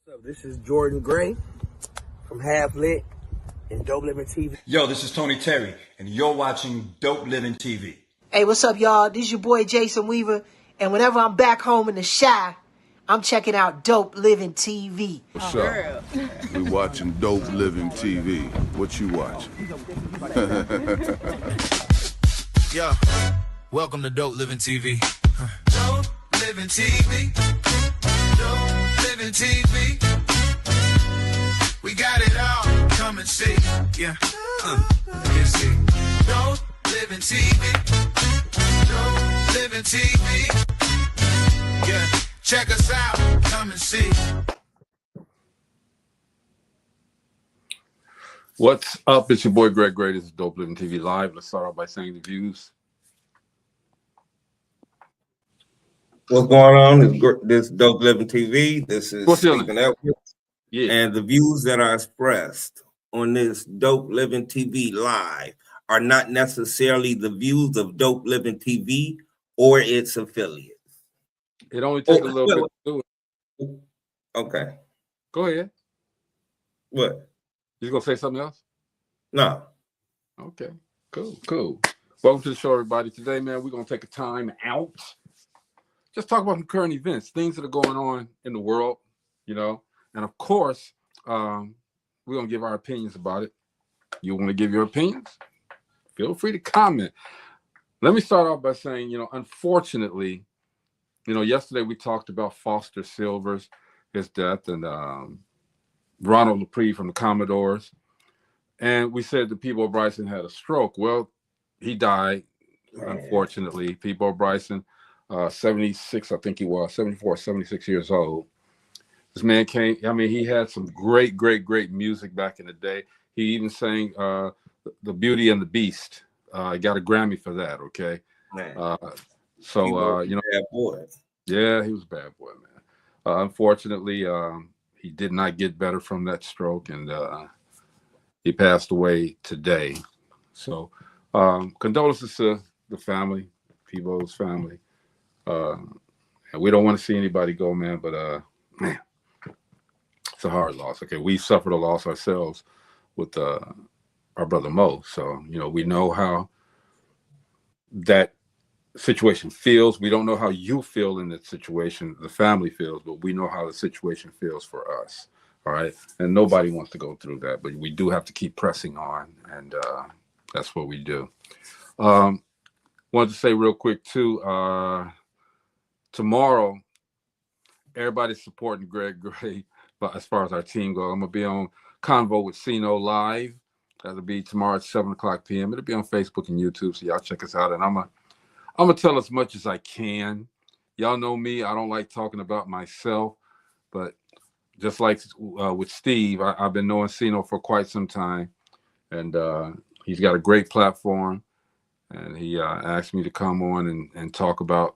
So this is Jordan Gray from Half Lit and Dope Living TV. Yo, this is Tony Terry, and you're watching Dope Living TV. Hey, what's up, y'all? This is your boy Jason Weaver, and whenever I'm back home in the Chi, I'm checking out Dope Living TV. What's up? We watching Dope Living TV. What you watching? Yo, welcome to Dope Living TV. Dope Living TV. Dope Living TV. We got it all. Come and see. Yeah. You see. Dope Living TV. Dope Living TV. Yeah. Check us out. Come and see. What's up? It's your boy Greg Gray. This is Dope Living TV Live. Let's start off by saying the views. What's going on? This Dope Living TV. This is Stephen Edwards. Yeah. And the views that are expressed on this Dope Living TV Live are not necessarily the views of Dope Living TV or its affiliates. It only takes a little bit to do it. Okay. Go ahead. What? You gonna say something else? No. Okay. Cool. Welcome to the show, everybody. Today, man, we're gonna take a time out. Just talk about some current events, things that are going on in the world, you know. And of course, we're gonna give our opinions about it. You want to give your opinions? Feel free to comment. Let me start off by saying, you know, unfortunately, you know, yesterday we talked about Foster Silvers, his death, and Ronald Lepre from the Commodores. And we said that Peabo Bryson had a stroke. Well, he died, unfortunately. Peabo Bryson, 76, I think he was, 74, 76 years old. This man came, I mean, he had some great music back in the day. He even sang The Beauty and the Beast. He got a Grammy for that, okay? Man. You know, bad boy. Yeah, he was a bad boy, man. Unfortunately, he did not get better from that stroke, and he passed away today. So, condolences to the family, Peabo's family. And we don't want to see anybody go, man, but man, it's a hard loss. Okay, we suffered a loss ourselves with our brother Mo. So, you know, we know how that situation feels. We don't know how you feel in that situation, the family feels, but we know how the situation feels for us. All right. And nobody wants to go through that, but we do have to keep pressing on. And that's what we do. Wanted to say real quick too, tomorrow, everybody's supporting Greg Gray, but as far as our team goes, I'm gonna be on Convo with Sino Live. That'll be tomorrow at 7:00 p.m. It'll be on Facebook and YouTube, so y'all check us out. And I'm gonna tell as much as I can. Y'all know me; I don't like talking about myself, but just like with Steve, I've been knowing Sino for quite some time, and he's got a great platform. And he asked me to come on and talk about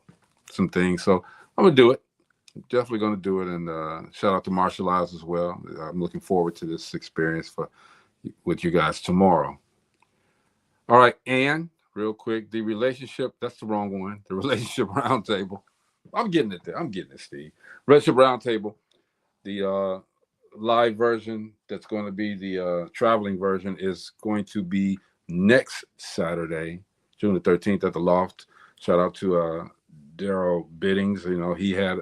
some things, so I'm gonna do it. Definitely going to do it, and shout out to Martial Eyes as well. I'm looking forward to this experience with you guys tomorrow. All right, and real quick, the relationship, that's the wrong one. The relationship roundtable. I'm getting it there. I'm getting it, Steve. Relationship roundtable, the live version that's going to be the traveling version is going to be next Saturday, June the 13th at the Loft. Shout out to Daryl Biddings. You know, he had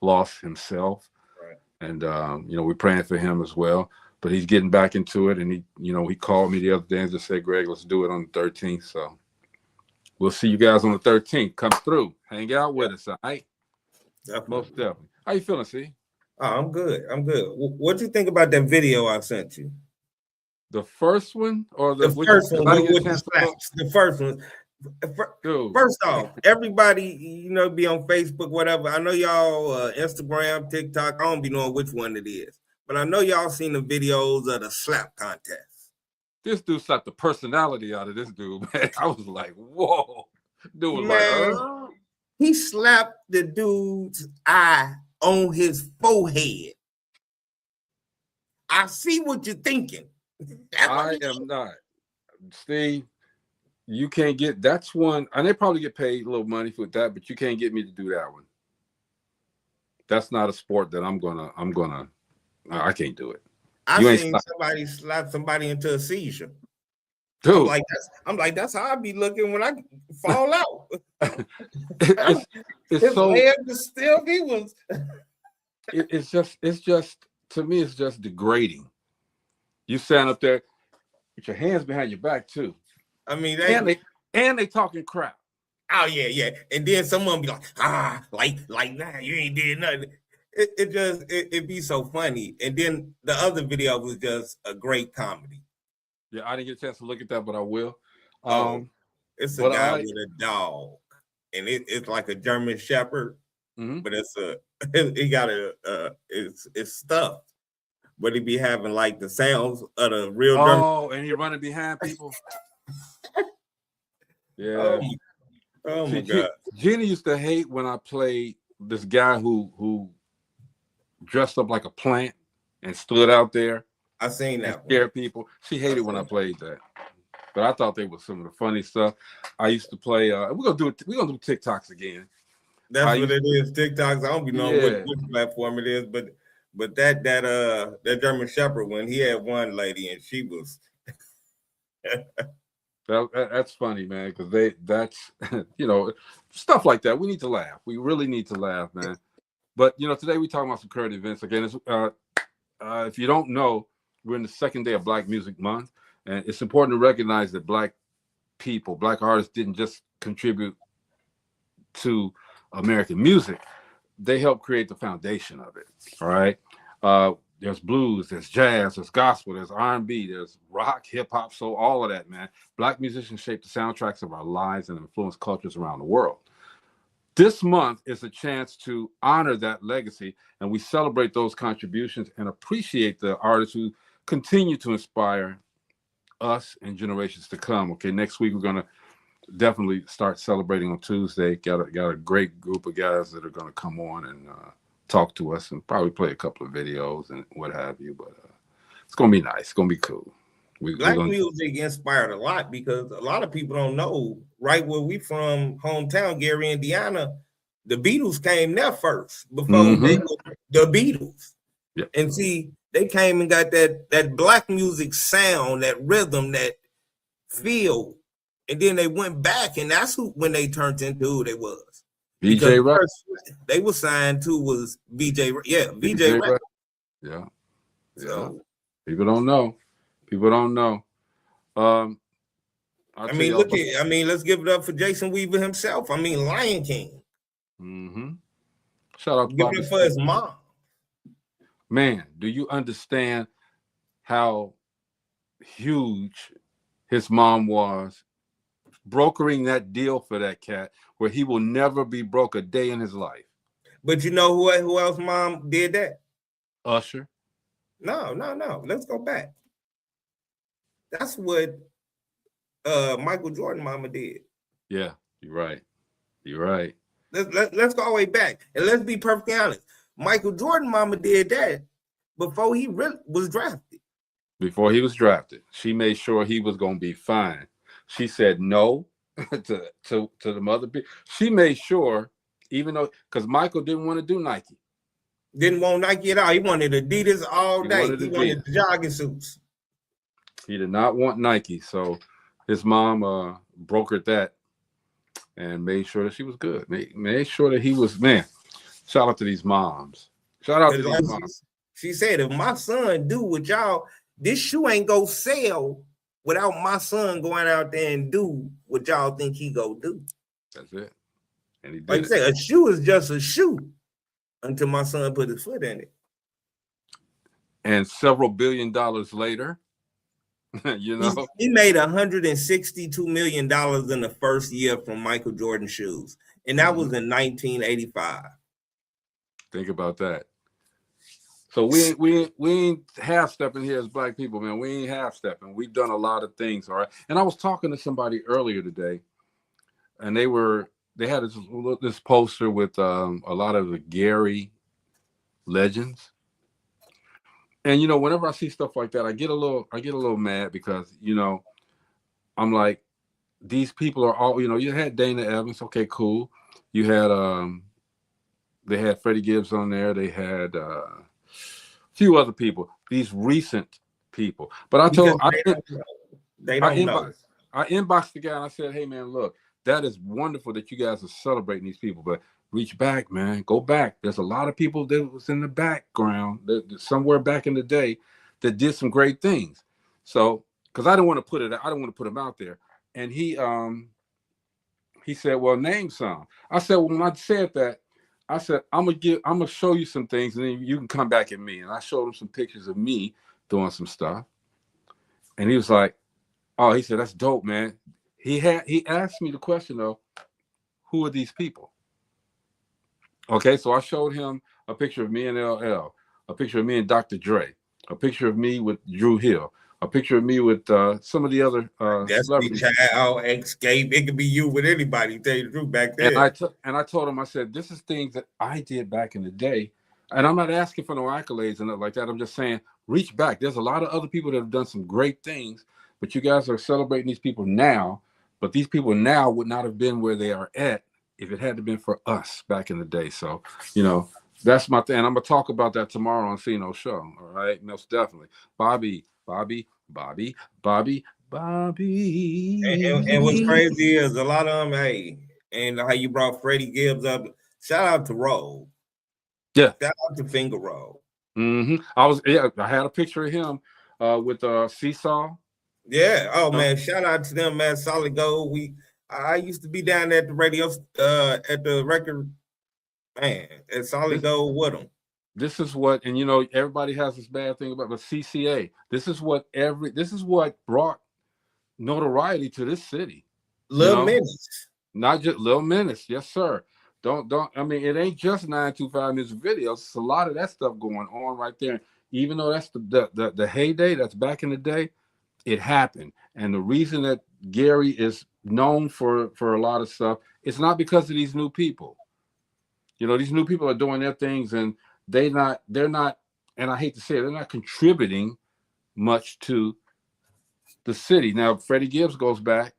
lost himself, right. And you know, we're praying for him as well. But he's getting back into it, and he called me the other day and just said, "Greg, let's do it on the 13th." So we'll see you guys on the 13th. Come through, hang out with us, all right? Definitely. Most definitely. How you feeling, C? Oh, I'm good. What do you think about that video I sent you? The first one or the first one? The first one. Dude. First off, everybody, you know, be on Facebook, whatever. I know y'all Instagram, TikTok. I don't be knowing which one it is, but I know y'all seen the videos of the slap contest. This dude slapped the personality out of this dude, man. I was like, whoa. Dude was man, he slapped the dude's eye on his forehead. I see what you're thinking. I am not. Steve, you can't get, that's one, and they probably get paid a little money for that, but you can't get me to do that one. That's not a sport that I'm gonna No, I can't do it. I You ain't seen stop- somebody slap somebody into a seizure. Dude, I'm like, that's how I be looking when I fall out. it's His so leg is still, he was. it's just to me it's just degrading. You stand up there with your hands behind your back too, I mean, and they talking crap. oh yeah. And then someone be like, nah, you ain't did nothing. It be so funny. And then the other video was just a great comedy. Yeah, I didn't get a chance to look at that, but I will. It's a but guy with a dog, and it's like a German Shepherd, but he got it's stuffed. But he be having like the sounds of the real German. And he running behind people. Yeah. Oh my God. Jenny used to hate when I played this guy who dressed up like a plant and stood out there. I seen that. Scared people. She hated when I played that. But I thought they were some of the funny stuff. I used to play. We're gonna do TikToks again. That's what it is. TikToks. I don't be knowing which platform it is, but that German Shepherd when he had one lady and she was. That's funny, man, because that's stuff like that. We need to laugh. We really need to laugh, man. But today we're talking about some current events again. If you don't know, we're in the second day of Black Music Month, and it's important to recognize that Black people, Black artists, didn't just contribute to American music; they helped create the foundation of it. All right. There's blues, there's jazz, there's gospel, there's R&B, there's rock, hip hop, so all of that, man. Black musicians shape the soundtracks of our lives and influence cultures around the world. This month is a chance to honor that legacy, and we celebrate those contributions and appreciate the artists who continue to inspire us and generations to come. Okay, next week we're gonna definitely start celebrating on Tuesday. Got a great group of guys that are gonna come on and talk to us and probably play a couple of videos and what have you. But it's gonna be nice. It's gonna be cool. Black music inspired a lot because a lot of people don't know. Right where we from, hometown, Gary, Indiana, the Beatles came there first before they were the Beatles. Yeah. And see, they came and got that Black music sound, that rhythm, that feel, and then they went back, and that's when they turned into who they was. BJ Records. They were signed to was BJ. Yeah, BJ Records. Yeah. So, people don't know. let's give it up for Jason Weaver himself. Lion King. Shout out to Give Bobby it for his mom. Man, do you understand how huge his mom was, brokering that deal for that cat, where he will never be broke a day in his life? But you know who else mom did that? Usher. No. Let's go back. That's what Michael Jordan mama did. Yeah, you're right. Let's go all the way back. And let's be perfectly honest. Michael Jordan mama did that before he really was drafted. Before he was drafted, she made sure he was going to be fine. She said no to the mother. She made sure, even though, because Michael didn't want to do Nike. Didn't want Nike at all. He wanted Adidas all day. He wanted the jogging suits. He did not want Nike. So his mom brokered that and made sure that she was good. Made sure that he was, man. Shout out to these moms. She said, if my son do what y'all, this shoe ain't go sell without my son going out there and do what y'all think he go do. That's it. And he did. Like I said, a shoe is just a shoe until my son put his foot in it. And several $1 billion later, he made $162 million in the first year from Michael Jordan shoes. And that was in 1985. Think about that. So we ain't half stepping here as Black people, man. We ain't half stepping. We've done a lot of things, all right. And I was talking to somebody earlier today, and they had this poster with a lot of the Gary legends. And whenever I see stuff like that, I get a little mad because I'm like, these people are all you had Dana Evans, okay, cool. You had they had Freddie Gibbs on there. They had few other people, these recent people. But I told they don't know. I inboxed the guy and I said, hey man, look, that is wonderful that you guys are celebrating these people, but reach back, man. Go back. There's a lot of people that was in the background that somewhere back in the day that did some great things. So, because I don't want to put them out there. And he said, well, name some. I said, well, when I said that, I said, I'm gonna show you some things, and then you can come back at me. And I showed him some pictures of me doing some stuff. And he was like, oh, he said, that's dope, man. He asked me the question though, who are these people? Okay, so I showed him a picture of me and LL, a picture of me and Dr. Dre, a picture of me with Drew Hill, a picture of me with some of the other celebrities. Child, Escape. It could be you with anybody. Tell you the truth, back then. And I told him, I said, this is things that I did back in the day, and I'm not asking for no accolades and nothing like that. I'm just saying, reach back. There's a lot of other people that have done some great things, but you guys are celebrating these people now. But these people now would not have been where they are at if it hadn't been for us back in the day. So, you know, that's my thing. I'm gonna talk about that tomorrow on Cino's show. All right, most definitely. Bobby. And what's crazy is a lot of them, hey, and how you brought Freddie Gibbs up. Shout out to Roll. Yeah. Shout out to Finger Roll. I had a picture of him with Seesaw. Yeah. Oh man, shout out to them, man. Solid Gold. I used to be down there at the radio at the record, man, at Solid Gold with them. This is what, and you know, everybody has this bad thing about the CCA. This is what brought notoriety to this city. Little Minutes. Not just Little Minutes, yes, sir. Don't I mean, it ain't just 925 music videos. It's a lot of that stuff going on right there. Even though that's the heyday, that's back in the day, it happened. And the reason that Gary is known for a lot of stuff, it's not because of these new people. You know, these new people are doing their things, and they're not, and I hate to say it, they're not contributing much to the city. Now, Freddie Gibbs goes back,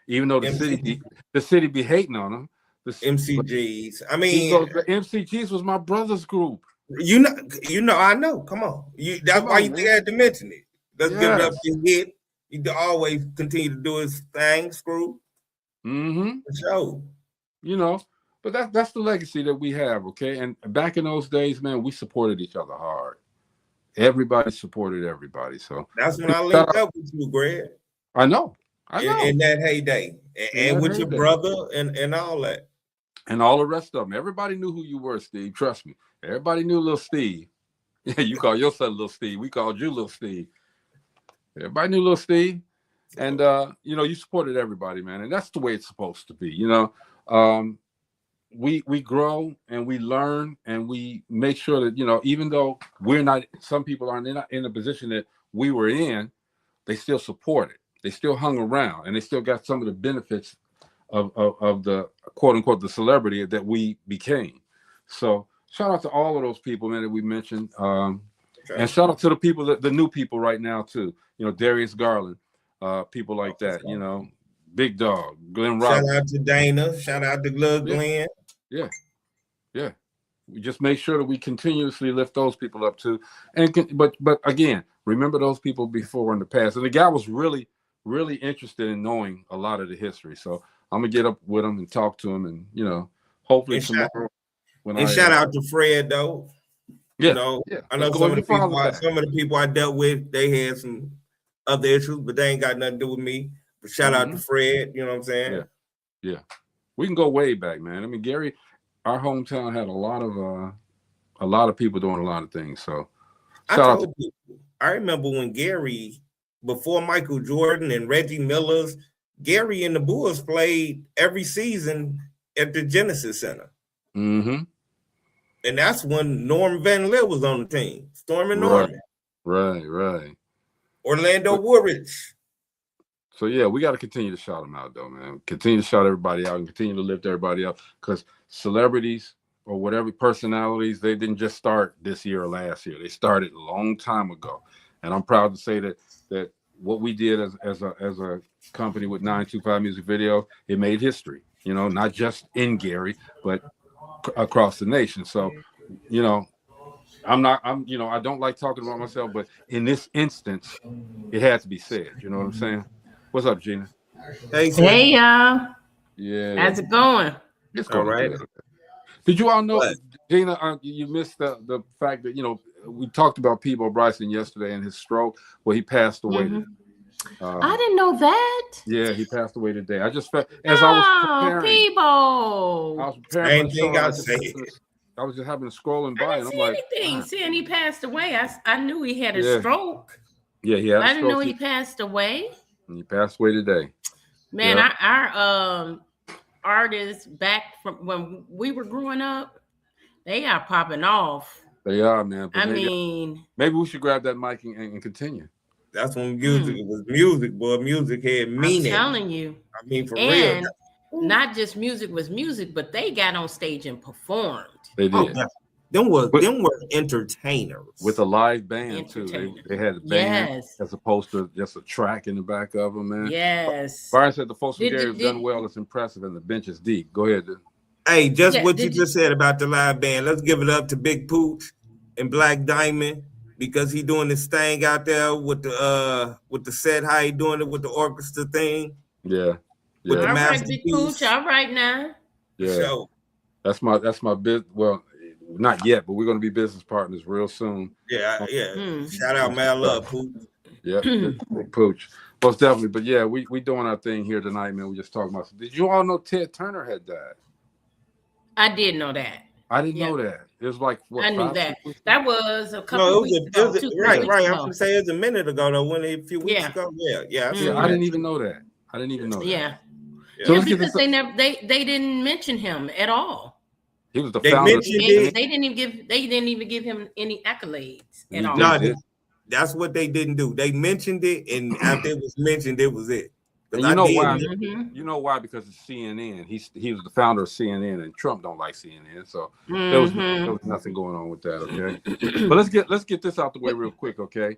even though the city be hating on him. The MCGs. I mean, the MCGs was my brother's group. You know, I know. Come on, that's why you had to mention it. Let's give it up his hit. He always continue to do his thing, Screw. Mm-hmm. For sure. You know, but that's the legacy that we have, okay? And back in those days, man, we supported each other hard. Everybody supported everybody. So that's when I linked up with you, Greg. I know. In that heyday. And with your brother and all that. And all the rest of them. Everybody knew who you were, Steve. Trust me. Everybody knew Little Steve. Yeah, you call your son Little Steve. We called you Little Steve. Everybody knew Little Steve. And, you know, you supported everybody, man. And that's the way it's supposed to be. You know, we grow and we learn and we make sure that, you know, even though some people aren't in a position that we were in, they still support it. They still hung around and they still got some of the benefits of the quote unquote the celebrity that we became. So shout out to all of those people, man, that we mentioned. And shout out to the people the new people right now too. You know, Darius Garland, people like that, you know, Big Dog, Glenn Roberts. Shout out to Dana, shout out to Glenn. Yeah. We just make sure that we continuously lift those people up too. But again, remember those people before in the past. And the guy was really, really interested in knowing a lot of the history. So I'm gonna get up with him and talk to him, and you know, hopefully tomorrow. Shout out to Fred though. Yeah, you know, I know some of the people I dealt with, they had some other issues, but they ain't got nothing to do with me. But shout out to Fred. You know what I'm saying? Yeah. We can go way back, man. I mean, Gary, our hometown had a lot of people doing a lot of things. So I remember when Gary, before Michael Jordan and Reggie Miller's, Gary and the Bulls played every season at the Genesis Center. Mm-hmm. And that's when Norm Van Lier was on the team. Storm and Norman. Right. Orlando Woodridge. So yeah, we got to continue to shout them out, though, man. Continue to shout everybody out and continue to lift everybody up, because celebrities or whatever personalities, they didn't just start this year or last year. They started a long time ago, and I'm proud to say that what we did as a company with 925 Music Video, it made history. You know, not just in Gary, but across the nation. So, you know, I don't like talking about myself, but in this instance, it had to be said. You know what I'm saying? What's up, Gina? Hey, y'all. Yeah. How's it going? It's going all right. Good. Did you all know, What? Gina, you missed the fact that, we talked about Peebo Bryson yesterday and his stroke. Well, he passed away today. I didn't know that. Yeah, he passed away today. I just felt, as I was preparing. Peebo. I was preparing for the show. I was just having to scrolling by, and I'm like, anything. Seeing he passed away, I knew he had a stroke. Yeah, he had. I didn't know he passed away. And he passed away today. Man, our artists back from when we were growing up, they are popping off. They are, man. But maybe we should grab that mic and continue. That's when music was music, boy. Music had meaning. I'm telling you. I mean, for real. Not just music was music, but they got on stage and performed. They did. Oh, them were entertainers with a live band too. They had a band as opposed to just a track in the back of them, man. Yes. Byron said the folks from Gary have done well. It's impressive, and the bench is deep. Go ahead, dude. Hey, what you just said about the live band. Let's give it up to Big Pooch and Black Diamond because he doing this thing out there with the set. How he doing it with the orchestra thing? Yeah. All right, Big Pooch. All right now. Yeah. So, that's my business. Well, not yet, but we're going to be business partners real soon. Yeah. Shout out, man. I love Pooch. Yeah, Big Pooch. Most definitely. But yeah, we doing our thing here tonight, man. We just talking about. Did you all know Ted Turner had died? I did know that. I didn't know that. It was like what? I knew that. That was a couple of weeks ago. Right. I'm going to say it was a minute ago though. When a few weeks ago. Yeah. I didn't even know that. Yeah. So because they didn't mention him at all. He was the founder. They didn't even give him any accolades at all. No, that's what they didn't do. They mentioned it, and after it was mentioned, it was it. And you know why? You know why? Because it's CNN. He was the founder of CNN, and Trump don't like CNN, so there was nothing going on with that. Okay, but let's get this out the way real quick. Okay,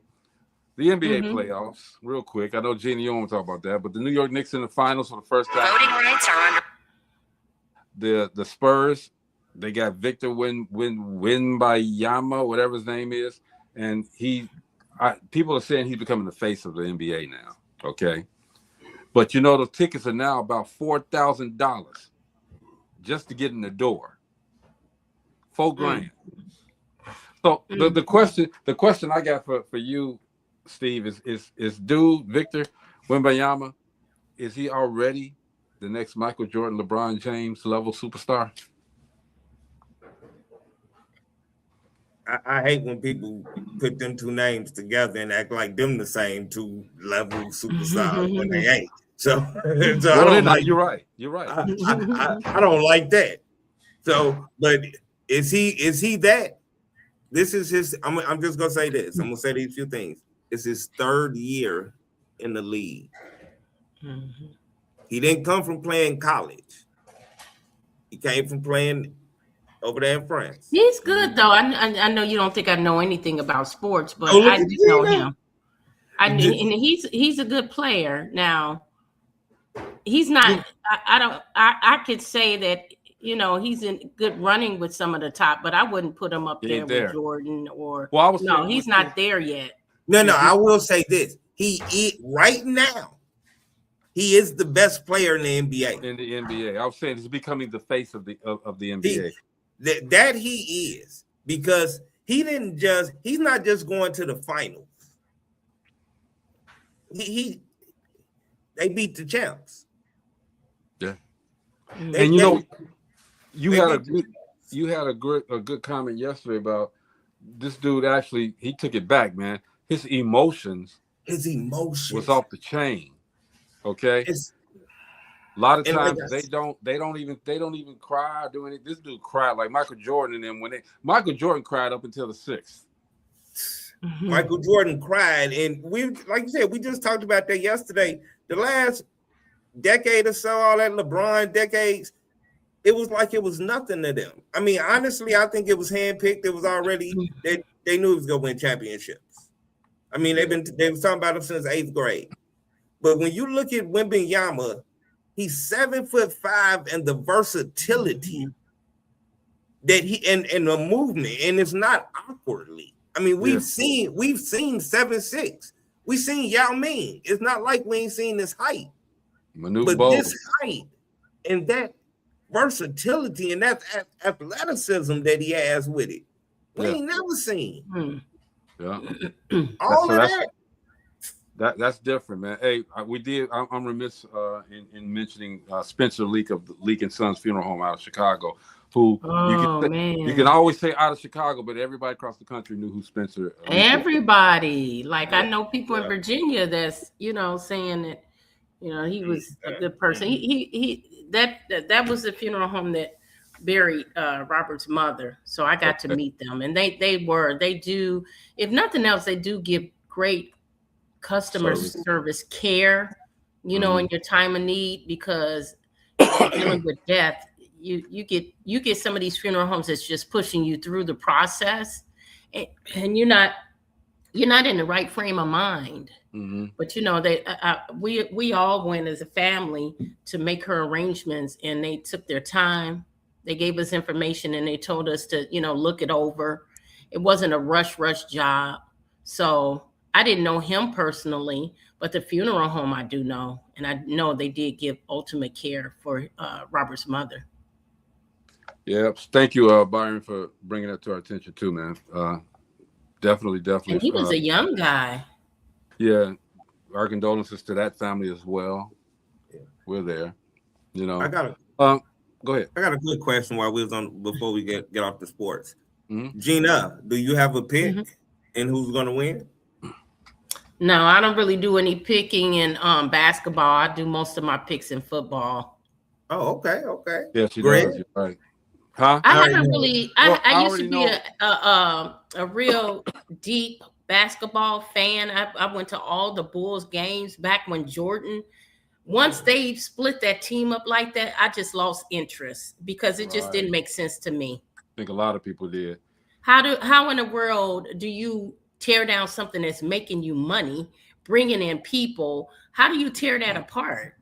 the NBA playoffs, real quick. I know Gina, you don't want to talk about that, but the New York Knicks in the finals for the first time. Voting rights are under. The Spurs, they got Victor Wembanyama, whatever his name is, and people are saying he's becoming the face of the NBA now. Okay. But the tickets are now about $4,000 just to get in the door. $4,000. So the question I got for you, Steve, is dude Victor Wembanyama, is he already the next Michael Jordan, LeBron James level superstar? I hate when people put them two names together and act like them the same two level superstars when they ain't. So I don't like. You're right. I don't like that. So, but is he that? This is his. I'm just gonna say this. I'm gonna say these few things. It's his third year in the league. He didn't come from playing college. He came from playing over there in France. He's good though. I know you don't think I know anything about sports, but I do know him. And he's a good player. Now, he's not. I could say that he's in good running with some of the top, but I wouldn't put him up there with Jordan or. Well, he's not there yet. No. I will say this: right now. He is the best player in the NBA. In the NBA, I was saying he's becoming the face of the NBA. That he is, because he's not just going to the finals. They beat the champs. Yeah. And you had a good comment yesterday about this dude. Actually, he took it back, man. His emotions was off the chain. Okay. A lot of times they don't even cry or do anything. This dude cried like Michael Jordan and them Michael Jordan cried up until the 6th. Michael Jordan cried, and like you said, we just talked about that yesterday. The last decade or so, all that LeBron decades, it was like it was nothing to them. I mean, honestly, I think it was handpicked. It was already they knew he was gonna win championships. I mean, they was talking about him since 8th grade. But when you look at Wembanyama, he's 7'5", and the versatility that he and the movement, and it's not awkwardly. I mean, we've seen 7'6". We've seen Yao Ming. It's not like we ain't seen this height. But this height and that versatility and that athleticism that he has with it, we ain't never seen. Yeah. All of that. That's different, man. Hey, I'm remiss in mentioning Spencer Leak of the Leak and Sons Funeral Home out of Chicago, who you can always say out of Chicago, but everybody across the country knew who Spencer. Everybody, I know people in Virginia that's saying that he was a good person. That was the funeral home that buried Robert's mother, so I got to meet them, and they do, if nothing else, they do give great customer service care, in your time of need, because dealing with death, you get some of these funeral homes that's just pushing you through the process, and you're not in the right frame of mind. But we all went as a family to make her arrangements, and they took their time. They gave us information, and they told us to look it over. It wasn't a rush job, so I didn't know him personally, but the funeral home I do know, and I know they did give ultimate care for Robert's mother. Yeah, thank you, Byron, for bringing that to our attention too, man. Definitely. And he was a young guy. Yeah, our condolences to that family as well. Yeah. We're there. I got go ahead. I got a good question while we was on before we get off the sports. Gina, do you have a pick in who's going to win? No, I don't really do any picking in basketball. I do most of my picks in football. Oh, okay. Yeah, she does. You're right. Huh? I haven't really. I used to be a real deep basketball fan. I went to all the Bulls games back when Jordan. Once they split that team up like that, I just lost interest because it just didn't make sense to me. I think a lot of people did. How in the world do you tear down something that's making you money, bringing in people? How do you tear that apart?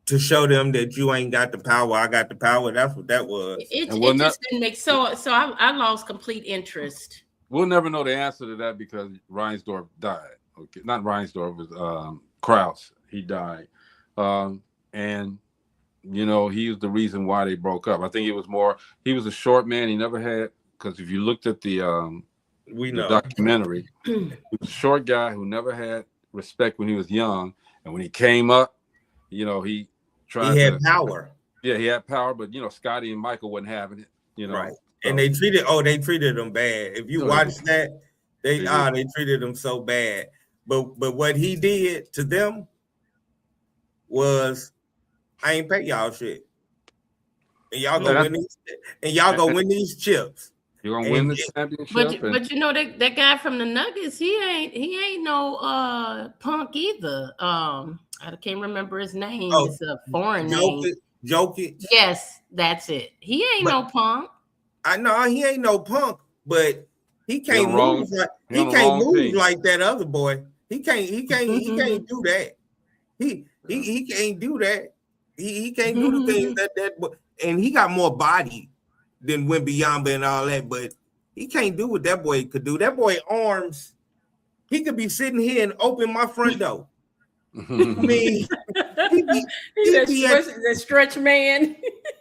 To show them that you ain't got the power, I got the power. That's what that was. It just didn't make so I lost complete interest. We'll never know the answer to that because Reinsdorf died. Okay, not Reinsdorf, it was Krause. He died, and he was the reason why they broke up. I think it was more. He was a short man. He never had, because if you looked at the documentary, he was a short guy who never had respect when he was young, and when he came up, he tried. He had power. Yeah, he had power, but Scotty and Michael wasn't having it. Right. And they treated him bad. If you watch that, they treated him so bad. But what he did to them was, I ain't pay y'all shit, and y'all go win these chips. You're gonna win the championship. But that guy from the Nuggets, he ain't no punk either. I can't remember his name. It's a foreign name. Jokic. Yes, that's it. He ain't no punk. I know he ain't no punk, but he can't move like that other boy. He can't do that. He can't do that. He can't do the things that and he got more body than Wembanyama and all that, but he can't do what that boy could do. That boy arms, he could be sitting here and open my front door. I mean, that stretch man.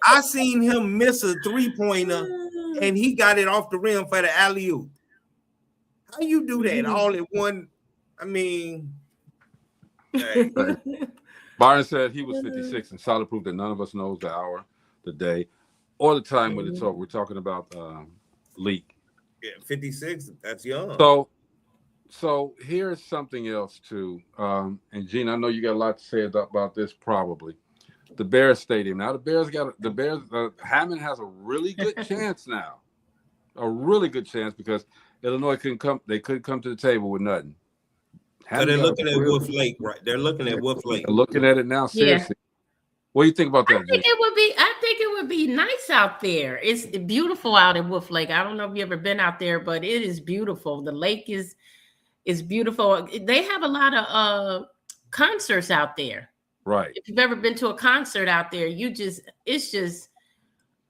I seen him miss a 3-pointer and he got it off the rim for the alley-oop. How you do that all in one? I mean, hey. Byron said he was 56 and solid proof that none of us knows the hour, the day, or the time when it's over. We're talking about Leak. Yeah, 56. That's young. So here's something else too. And Gene, I know you got a lot to say about this. Probably the Bears Stadium. Now the Bears. Hammond has a really good chance now. A really good chance because Illinois couldn't come. They couldn't come to the table with nothing. So they're looking at Wolf Lake, right? They're looking at Wolf Lake. They're looking at it now. Seriously. Yeah. What do you think about that? I think it would be nice out there. It's beautiful out at Wolf Lake. I don't know if you've ever been out there, but it is beautiful. The lake is beautiful. They have a lot of concerts out there. Right. If you've ever been to a concert out there, it's just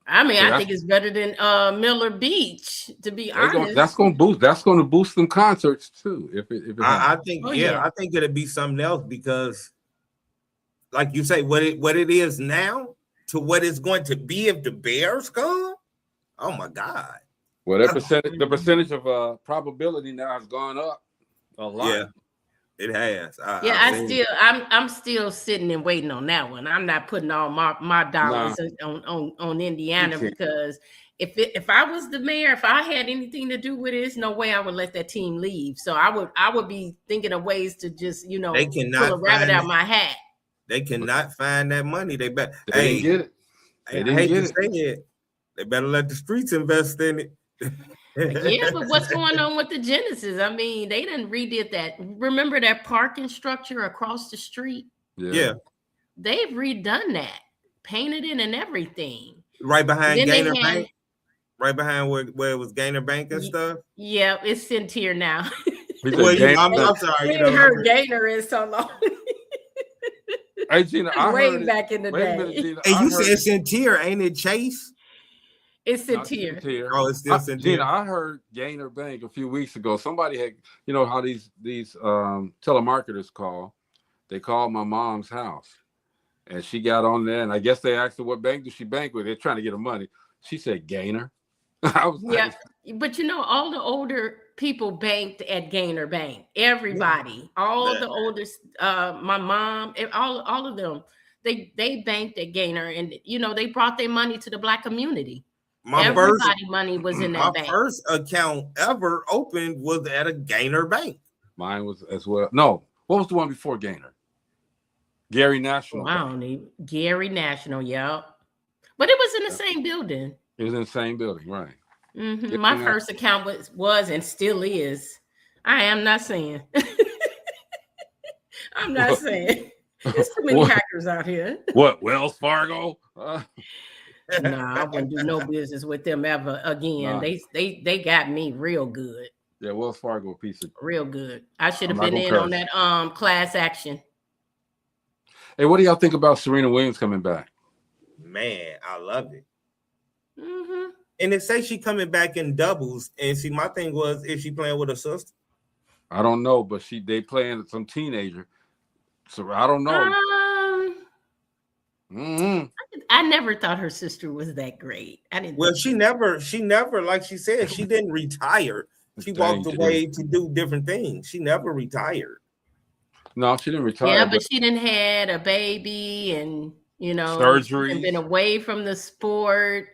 I mean, I think it's better than Miller Beach, to be honest. That's going to boost them concerts too. If it I think, I think it'll be something else because, like you say, what it is now to what it's going to be if the Bears come. Oh my God! Well, the percentage of probability now has gone up a lot. Yeah, it has. I'm still sitting and waiting on that one. I'm not putting all my dollars on Indiana because if I was the mayor, if I had anything to do with it, there's no way I would let that team leave. So I would be thinking of ways to just pull a rabbit out my hat. They cannot find that money. They better. They didn't get it. I hate to say it. They better let the streets invest in it. Yeah, but what's going on with the Genesis? I mean, they done redid that. Remember that parking structure across the street? Yeah. They've redone that, painted it and everything. Right behind Gaynor Bank. Right behind where it was Gaynor Bank and stuff. Yeah, it's Centier now. I'm sorry. I heard Gaynor in so long. Hey, Gina, way back in the day. Gina, hey, you said Centier, ain't it Chase? It's Centier. Oh, it's still Centier. Gina, I heard Gaynor Bank a few weeks ago. Somebody had, how these telemarketers call. They called my mom's house, and she got on there, and I guess they asked her what bank does she bank with. They're trying to get her money. She said Gaynor. I was like, but all the older people banked at Gaynor Bank. Everybody, all the oldest, my mom, all of them, they banked at Gaynor, and they brought their money to the Black community. Everybody money was in that bank. My first account ever opened was at a Gaynor Bank. Mine was as well. No, what was the one before Gaynor? Gary National. Gary National, yeah. But it was in the same building. It was in the same building, right? Mm-hmm. My first account was and still is. I am not saying. I'm not saying. There's too many hackers out here. What, Wells Fargo? Nah, I wouldn't do no business with them ever again. Nah. They got me real good. Yeah, Wells Fargo piece of real good. I should have been in on that class action. Hey, what do y'all think about Serena Williams coming back? Man, I love it. Mm-hmm. And they say she coming back in doubles. And see, my thing was, is she playing with her sister? I don't know, but they playing some teenager. So I don't know. I never thought her sister was that great. I didn't. Well, she never, like she said, she didn't retire. She walked away to do different things. She never retired. No, she didn't retire. Yeah, but she didn't had a baby and surgery and been away from the sport,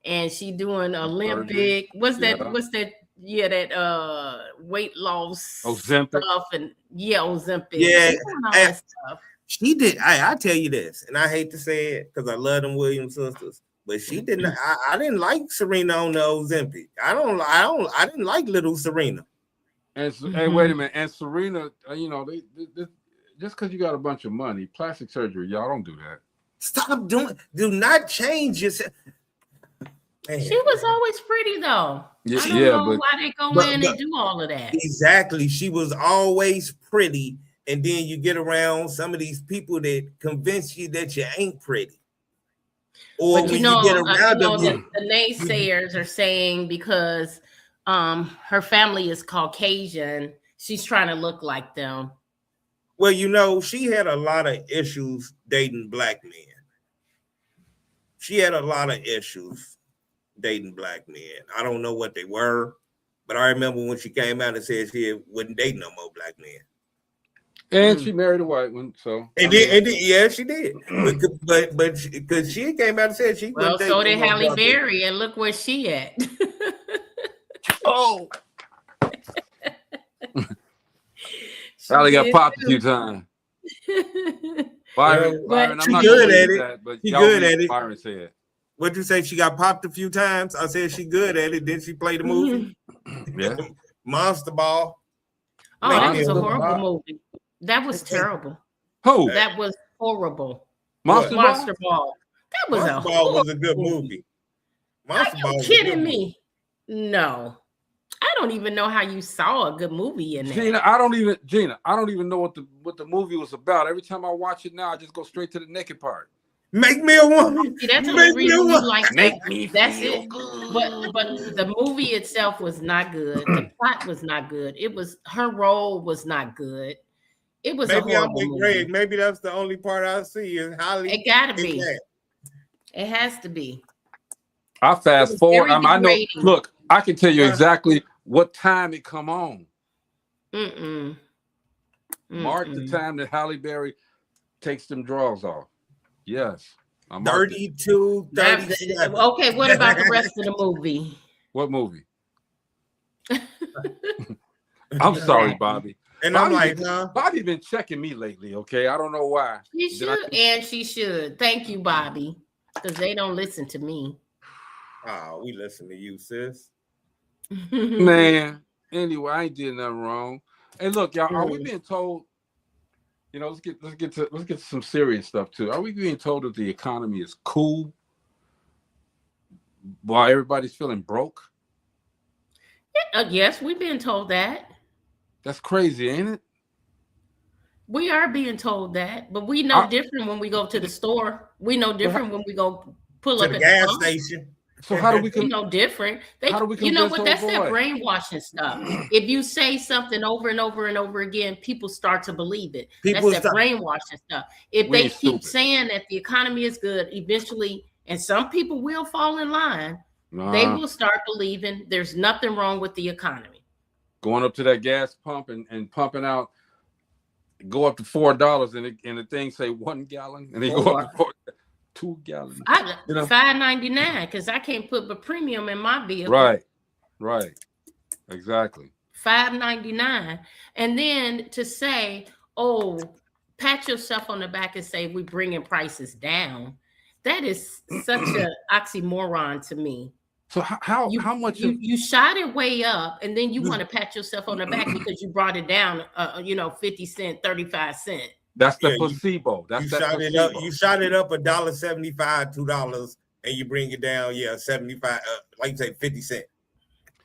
and she doing Olympic. What's that? Yeah, that weight loss Ozempic stuff and Ozempic. Yeah, and stuff. She did. I tell you this, and I hate to say it because I love them Williams sisters, but she didn't. I didn't like Serena on the Ozempic. I didn't like little Serena. And hey, wait a minute. And Serena, they just because you got a bunch of money, plastic surgery, y'all don't do that. Stop doing. Do not change yourself. Man. She was always pretty though. Yeah, I don't know why they go in and do all of that. Exactly. She was always pretty. And then you get around some of these people that convince you that you ain't pretty. Or but when you get around them, the naysayers are saying because her family is Caucasian, she's trying to look like them. Well, she had a lot of issues dating black men. She had a lot of issues dating black men. I don't know what they were, but I remember when she came out and said she wouldn't date no more black men. And she married a white one, so yeah, she did. But because she came out and said she wouldn't date so did Halle Berry, and look where she at. Oh, Halle got popped a few times. Byron, I'm not good at it. That, but she good at it. Byron said. What'd you say? She got popped a few times. I said she good at it. Then she played the movie. Yeah, Monster Ball. Oh, that was a horrible movie. That was terrible. Who? That was horrible. Monster Ball? That was Monster Ball was a good movie. Monster Ball. Are you kidding me? No. I don't even know how you saw a good movie in there. Gina, I don't even know what the movie was about. Every time I watch it now, I just go straight to the naked part. Make me a woman. See, that's the only reason you like that. That's it. But the movie itself was not good. The plot was not good. It was her role was not good. It was Maybe a horrible I'm with movie. Greg. Maybe that's the only part I see is Holly. It gotta be. It has to be. I fast forward. I know. Look, I can tell you exactly what time it come on. Mark the time that Halle Berry takes them drawers off. Yes. 32, 37. Okay, what about the rest of the movie? What movie? I'm sorry, Bobby. And Bobby, I'm like, huh? Bobby been checking me lately, okay? I don't know why. She should, and she should. Thank you, Bobby, because they don't listen to me. Oh, we listen to you, sis. Man, anyway, I ain't did nothing wrong. Hey, look, y'all, are we being told? You know, let's get to some serious stuff too. Are we being told that the economy is cool while everybody's feeling broke? Yes, we've been told that. That's crazy, ain't it? We are being told that, but we know different when we go to the store. We know different when we go pull up at the gas station. So how do we? You know, different. How do we? You know what? That's that brainwashing stuff. If you say something over and over and over again, people start to believe it. That's that brainwashing stuff. If they keep saying that the economy is good, eventually, and some people will fall in line, they will start believing there's nothing wrong with the economy. Going up to that gas pump and pumping out, go up to $4 and the thing say 1 gallon, and they go up to 2 gallons. $5.99 because I can't put the premium in my vehicle. Right, exactly. $5.99, and then to say, "Oh, pat yourself on the back and say we're bringing prices down," that is such an oxymoron to me. So how much you shot it way up, and then you want to pat yourself on the back because you brought it down, 50 cents, 35 cents. That's the placebo. That's you shot it up. You shot it up $1.75, $2, and you bring it down, 75, like you say, 50 cents.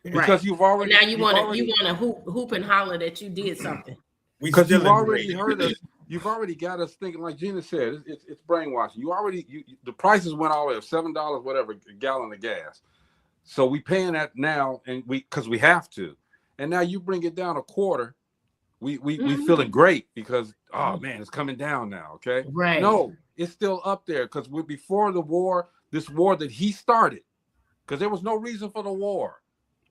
Because you've already now you want to hoop and holler that you did something. Because you've already heard us. You've already got us thinking, like Gina said, it's brainwashing. The prices went all the way up, $7, whatever, a gallon of gas. So we paying that now, and because we have to, and now you bring it down a quarter, we feeling great because man, it's coming down now. Okay, right? No, it's still up there because before the war, this war that he started, because there was no reason for the war,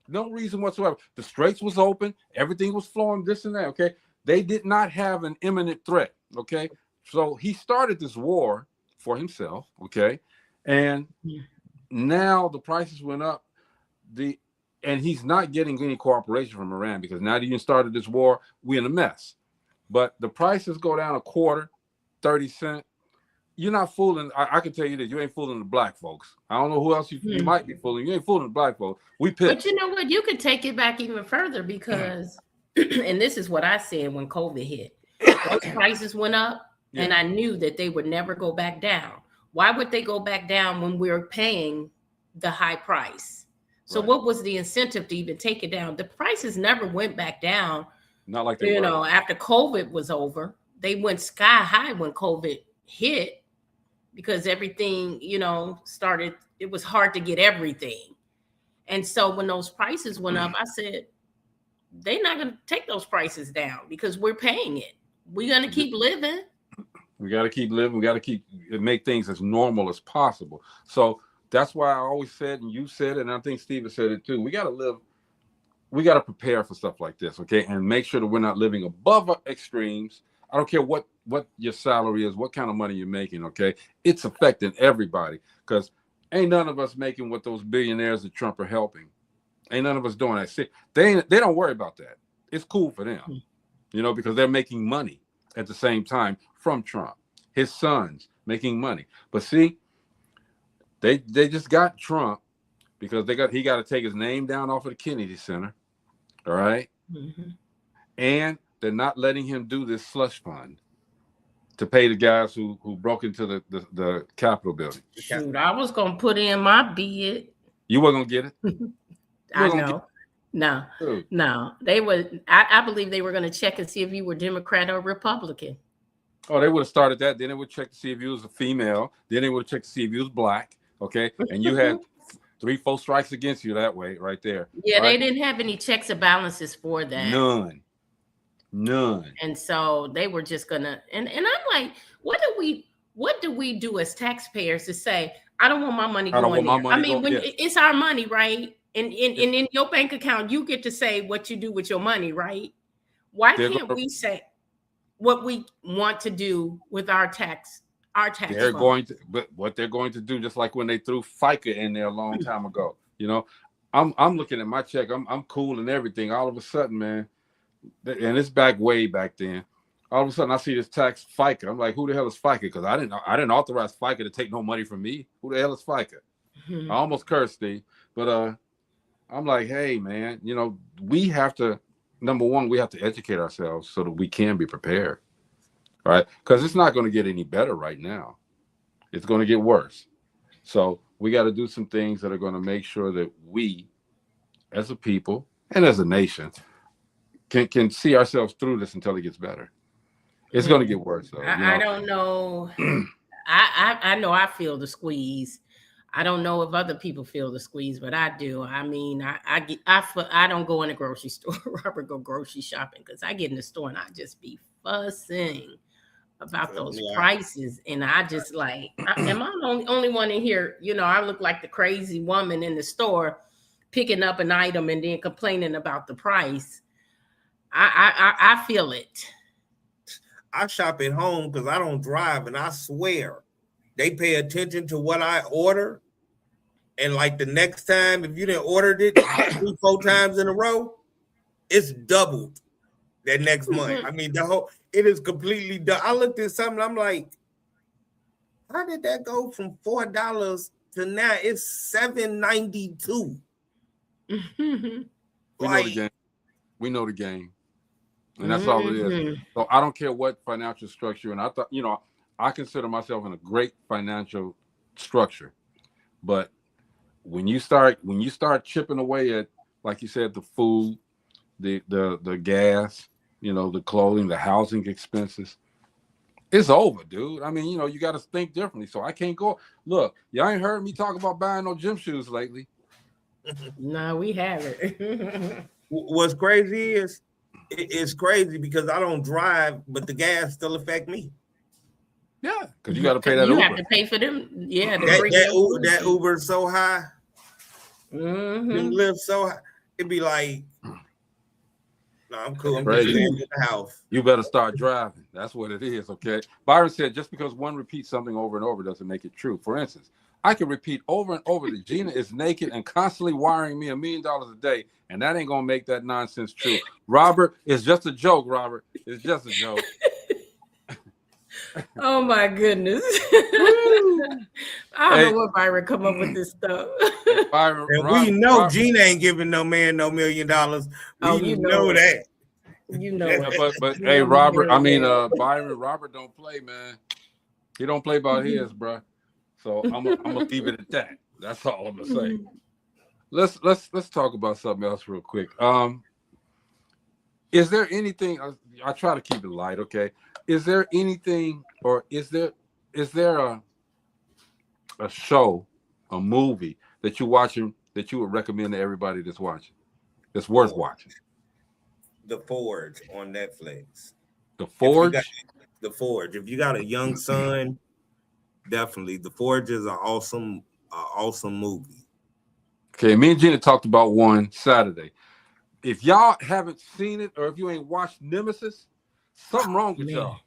no reason whatsoever. The straits was open, everything was flowing, this and that. Okay, they did not have an imminent threat. Okay, so he started this war for himself. Okay, and now the prices went up. And he's not getting any cooperation from Iran because now that you started this war, we're in a mess. But the prices go down a quarter, 30 cents. You're not fooling. I can tell you that you ain't fooling the black folks. I don't know who else you might be fooling. You ain't fooling the black folks. We pissed. But you know what? You could take it back even further because, and this is what I said when COVID hit. Those prices went up, and I knew that they would never go back down. Why would they go back down when we're paying the high price? So what was the incentive to even take it down? The prices never went back down. Not like they were. After COVID was over, they went sky high when COVID hit because everything, started. It was hard to get everything. And so when those prices went up, I said, they're not going to take those prices down because we're paying it. We're going to keep living. We got to keep living. We got to keep make things as normal as possible. So that's why I always said, and you said it, and I think Steven said it too. We got to live. We got to prepare for stuff like this, okay, and make sure that we're not living above extremes. I don't care what your salary is, what kind of money you're making, okay. It's affecting everybody because ain't none of us making what those billionaires that Trump are helping. Ain't none of us doing that. See, they don't worry about that. It's cool for them, because they're making money at the same time from Trump. His sons making money, but see. They just got Trump because he got to take his name down off of the Kennedy Center, all right? And they're not letting him do this slush fund to pay the guys who broke into the Capitol building. Shoot, I was gonna put in my bid. You weren't gonna get it. I know. No, they were. I believe they were gonna check and see if you were Democrat or Republican. Oh, they would have started that. Then they would check to see if you was a female. Then they would have checked to see if you was black. Okay, and you had 3-4 strikes against you that way, right there. Yeah, right? they didn't have any checks or balances for that. None. And so they were just gonna. And I'm like, what do we do as taxpayers to say, I don't want my money going there? I mean, it's our money, right? And in your bank account, you get to say what you do with your money, right? Why can't we say what we want to do with our tax? They're going to, but what they're going to do, just like when they threw FICA in there a long time ago. You know, I'm looking at my check. I'm cool and everything. All of a sudden, man, and it's way back then. All of a sudden, I see this tax FICA. I'm like, who the hell is FICA? Because I didn't authorize FICA to take no money from me. Who the hell is FICA? I almost cursed, Steve. But I'm like, hey, man, you know, we have to. Number one, we have to educate ourselves so that we can be prepared. Right, because it's not going to get any better right now. It's going to get worse. So we got to do some things that are going to make sure that we, as a people and as a nation, can see ourselves through this until it gets better. It's going to get worse, though. I don't know. I know I feel the squeeze. I don't know if other people feel the squeeze, but I do. I mean, I don't go in the grocery store. Robert go grocery shopping because I get in the store and I just be fussing about those prices, and I just like, am I the only one in here? You know, I look like the crazy woman in the store picking up an item and then complaining about the price. I feel it. I shop at home because I don't drive, and I swear they pay attention to what I order. And like the next time, if you didn't order it 3-4 times in a row, it's doubled that next month. I mean, it is completely done. I looked at something, I'm like, how did that go from $4 to now it's $7.92? We know the game. And that's all it is. So I don't care what financial structure. And I thought, you know, I consider myself in a great financial structure. But when you start chipping away at, like you said, the food, the gas, you know, the clothing, the housing expenses, it's over, dude. I mean, you know, you got to think differently. So I can't go. Look, y'all ain't heard me talk about buying no gym shoes lately. No, we haven't. What's crazy is it's crazy because I don't drive, but the gas still affect me. Yeah, because you got to pay that. You Uber. have to pay for them. Yeah, that Uber's so high. Them lives so high. It'd be like, no, I'm cool. I'm just staying in the house. You better start driving. That's what it is, okay? Byron said, just because one repeats something over and over doesn't make it true. For instance, I can repeat over and over that Gina is naked and constantly wiring me $1 million a day, and that ain't going to make that nonsense true. Robert, it's just a joke, Robert. It's just a joke. Oh, my goodness. I don't know where Byron come up with this stuff. Byron, we know Gina ain't giving no man no $1 million. We know that. You know it. But hey, Robert, Byron, Robert don't play, man. He don't play about his, bro. So I'm gonna leave it at that. That's all I'm gonna say. Let's talk about something else real quick. Is there anything? I try to keep it light, okay? Is there anything, or is there a show, a movie that you're watching that you would recommend to everybody that's watching, that's worth watching? The Forge on Netflix. The Forge? The Forge. If you got a young son, definitely. The Forge is an awesome movie. Okay, me and Gina talked about one Saturday. If y'all haven't seen it, or if you ain't watched Nemesis, something wrong with y'all.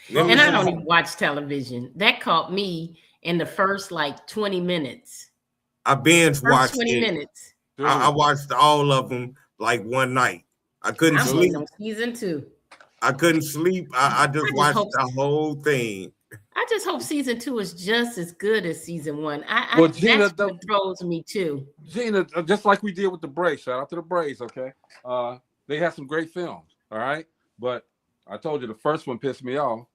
And I don't even watch television. That caught me in the first 20 minutes. I binge watched 20 minutes. I watched all of them one night. I couldn't sleep. On season 2. I couldn't sleep. I just watched the whole thing. I just hope season 2 is just as good as season 1. Gina, that's what throws me too. Gina, just like we did with the Braves. Shout out to the Braves, okay? They had some great films, all right? But I told you the first one pissed me off,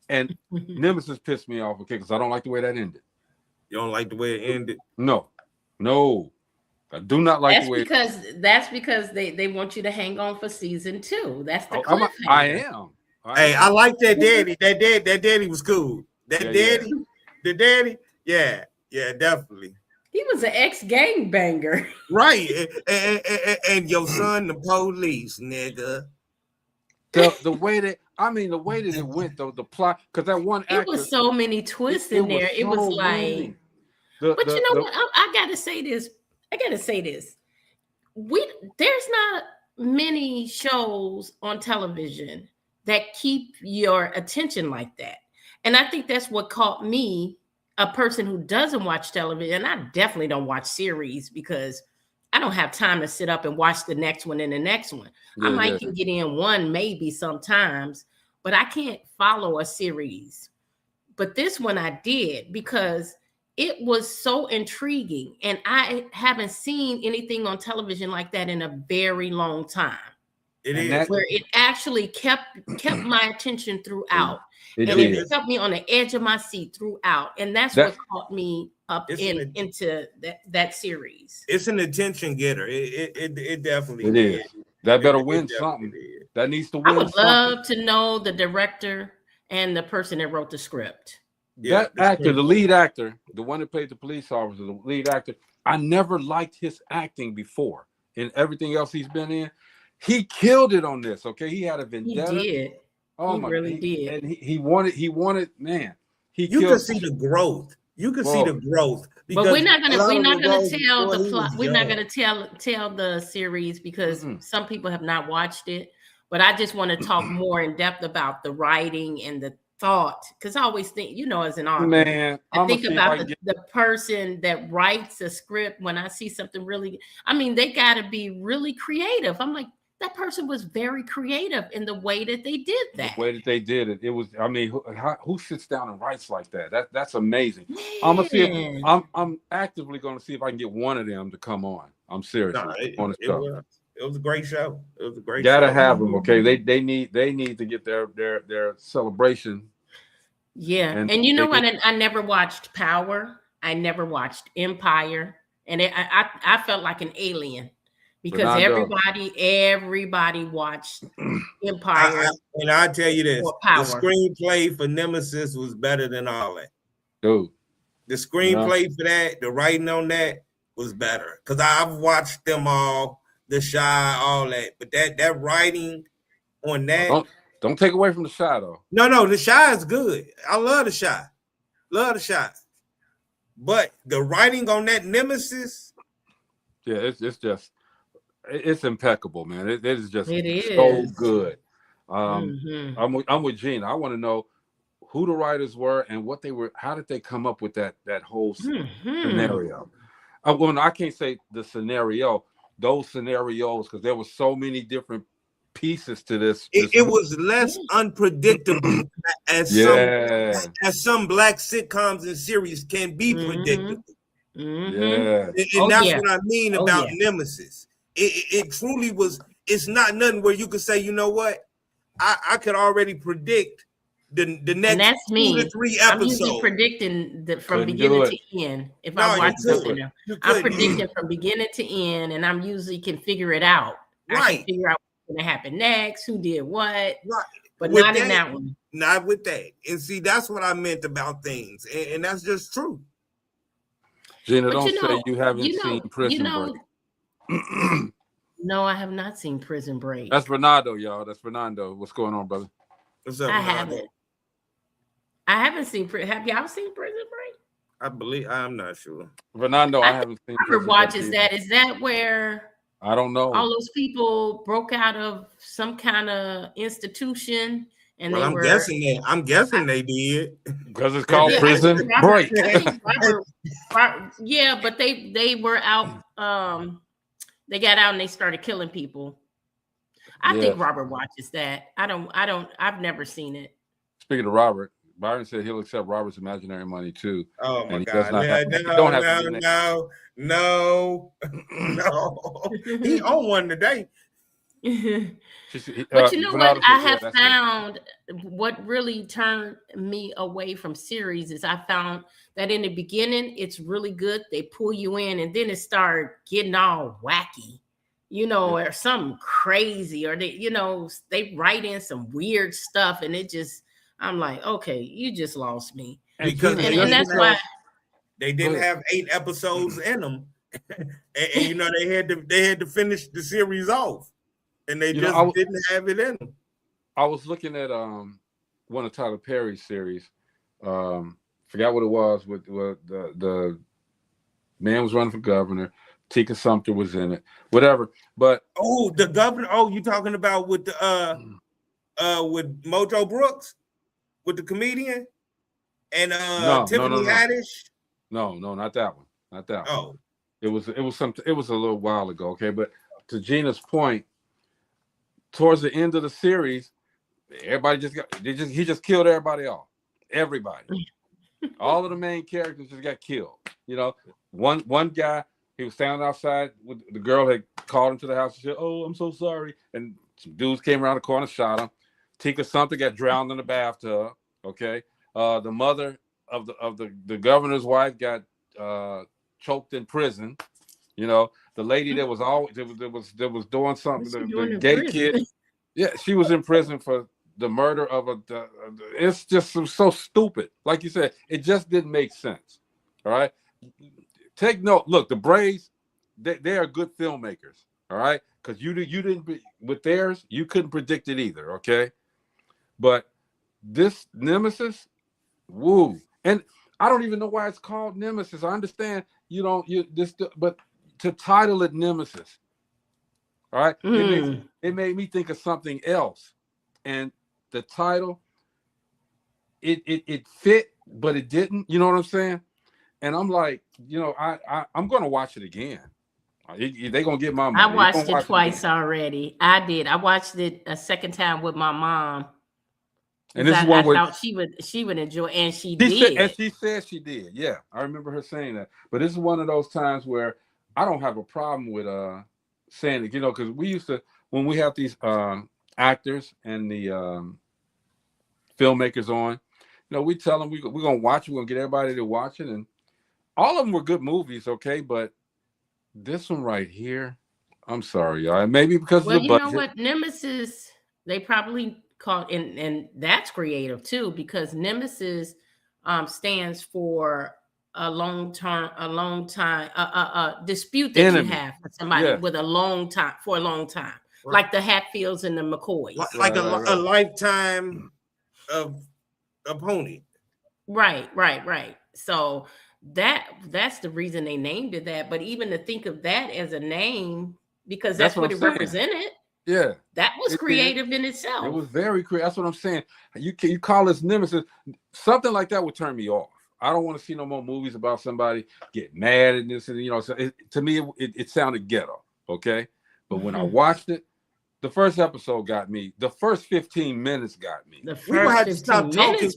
and Nemesis pissed me off, okay? Because I don't like the way that ended. You don't like the way it ended? No. I do not like the way. That's because they want you to hang on for season 2. That's the I am. Hey, I like that daddy. That daddy was cool. That daddy, the daddy, yeah, definitely. He was an ex-gangbanger. Right. And your son, the police, nigga. The way that it went though, the plot, because that one actor, it was so many twists in there. It was like, but you know what? I gotta say this. There's not many shows on television that keep your attention like that, and I think that's what caught me, a person who doesn't watch television. I definitely don't watch series because I don't have time to sit up and watch the next one and the next one. I might can get in one maybe sometimes, but I can't follow a series. But this one I did because it was so intriguing, and I haven't seen anything on television like that in a very long time. Where it actually kept my attention throughout. It kept me on the edge of my seat throughout. And that's what caught me up into that series. It's an attention getter. It definitely is. That better win something. That needs to win. I would love to know the director and the person that wrote the script. That actor, the lead actor, the one that played the police officer, the lead actor, I never liked his acting before. In everything else he's been in, he killed it on this. Okay, he had a vendetta. He did. Oh he my, really did. And he wanted, man. You could see the growth. You could see the growth. But we're not gonna tell the plot. We're not gonna tell the series because some people have not watched it. But I just want to talk more in depth about the writing and the thought, because I always think, as an author, man, I think about the person that writes a script. When I see something really, they got to be really creative. I'm like, that person was very creative in the way that they did that. The way that they did it, it was. Who sits down and writes like that? That's amazing. Man. I'm gonna see. I'm actively gonna see if I can get one of them to come on. I'm serious. It was a great show. It was a great. Gotta have them. Okay, they need to get their celebration. Yeah, and you know what? I never watched Power. I never watched Empire, and I felt like an alien. Because everybody watched Empire. And I tell you this, the screenplay for Nemesis was better than all that. Dude. The screenplay for that, the writing on that was better. Because I've watched them all, The Shy, all that. But that writing on that. Don't take away from The Shy, though. No, The Shy is good. I love The Shy. Love The Shy. But the writing on that Nemesis. Yeah, it's impeccable, man. It is just so good. I'm with Gina. I want to know who the writers were and what they were. How did they come up with that whole scenario? I can't say the scenario, those scenarios, because there were so many different pieces to this. It was less unpredictable as some black sitcoms and series can be predictable. Yeah, and that's what I mean about Nemesis. It truly was. It's not nothing where you could say, you know what, I could already predict the next 2 to 3 episodes. I'm usually predicting from beginning to end. If I watch something, I'm predicting from beginning to end, and I'm usually can figure it out. Right. I can figure out what's going to happen next, who did what. Right. But not in that one. Not with that. And see, that's what I meant about things, and that's just true. Gina, don't say you haven't seen Prison Break. No, I have not seen Prison Break. That's Fernando, y'all. That's Fernando. What's going on, brother? What's up? I haven't seen. Have y'all seen Prison Break? I'm not sure. Fernando, I haven't seen. Robert watches that. Is that where? I don't know. All those people broke out of some kind of institution, and I'm guessing they did because it's called Prison Break. Yeah, but they were out. They got out and they started killing people. I think Robert watches that. I've never seen it. Speaking of Robert, Byron said he'll accept Robert's imaginary money too. Oh my God! No. He on one today. But you know what? I have found what really turned me away from series is I found that in the beginning it's really good. They pull you in, and then it started getting all wacky. you know, or something crazy, or they, you know, they write in some weird stuff, and it just, I'm like, okay, you just lost me. Because and that's why they didn't have 8 episodes in them, and you know they had to finish the series off, and they just didn't have it in them. I was looking at one of Tyler Perry's series. Forgot what it was. With the man was running for governor. Tika Sumter was in it. Whatever. But the governor. Oh, you talking about with the with Mojo Brooks, with the comedian, and Tiffany Haddish? No, not that one. Not that one. Oh, it was something. It was a little while ago. Okay, but to Gina's point, towards the end of the series, everybody he just killed everybody off. Everybody. All of the main characters just got killed. You know, one guy, he was standing outside with the girl had called him to the house and said, "Oh, I'm so sorry." And some dudes came around the corner, shot him. Tika Sumter got drowned in the bathtub. Okay. The mother of the governor's wife got choked in prison. You know, the lady that was always there was doing something, the gay kid. Yeah, she was in prison for the murder of it's just so stupid. Like you said, it just didn't make sense. All right. Take note. Look, the Braves, they are good filmmakers. All right. Because you didn't with theirs, you couldn't predict it either. Okay. But this Nemesis, woo. And I don't even know why it's called Nemesis. I understand but to title it Nemesis. All right. It made me think of something else. And the title, it fit, but it didn't. You know what I'm saying? And I'm like, you know, I'm gonna watch it again. They're gonna get my money. I watched it twice already. I did. I watched it a second time with my mom. And this is one where I thought she would enjoy, and she did. And she said she did. Yeah, I remember her saying that. But this is one of those times where I don't have a problem with saying it, you know, because we used to, when we have these actors and the filmmakers on, you know, we tell them we're gonna watch it, we're gonna get everybody to watch it, and all of them were good movies, okay, but this one right here, I'm sorry, y'all. Maybe because of the budget. You know what, Nemesis, they probably called, and that's creative too, because Nemesis stands for a long time dispute that you have with somebody with a long time, for a long time, like the Hatfields and the McCoys, like a lifetime of opponent. Right. So that's the reason they named it that. But even to think of that as a name, because that's what it represented. Yeah, that was creative in itself. It was very creative. That's what I'm saying. You call this Nemesis, something like that would turn me off. I don't want to see no more movies about somebody getting mad at this, and you know. So to me, it sounded ghetto. Okay, but when I watched it, the first episode got me. The first 15 minutes got me. We gonna have to stop talking.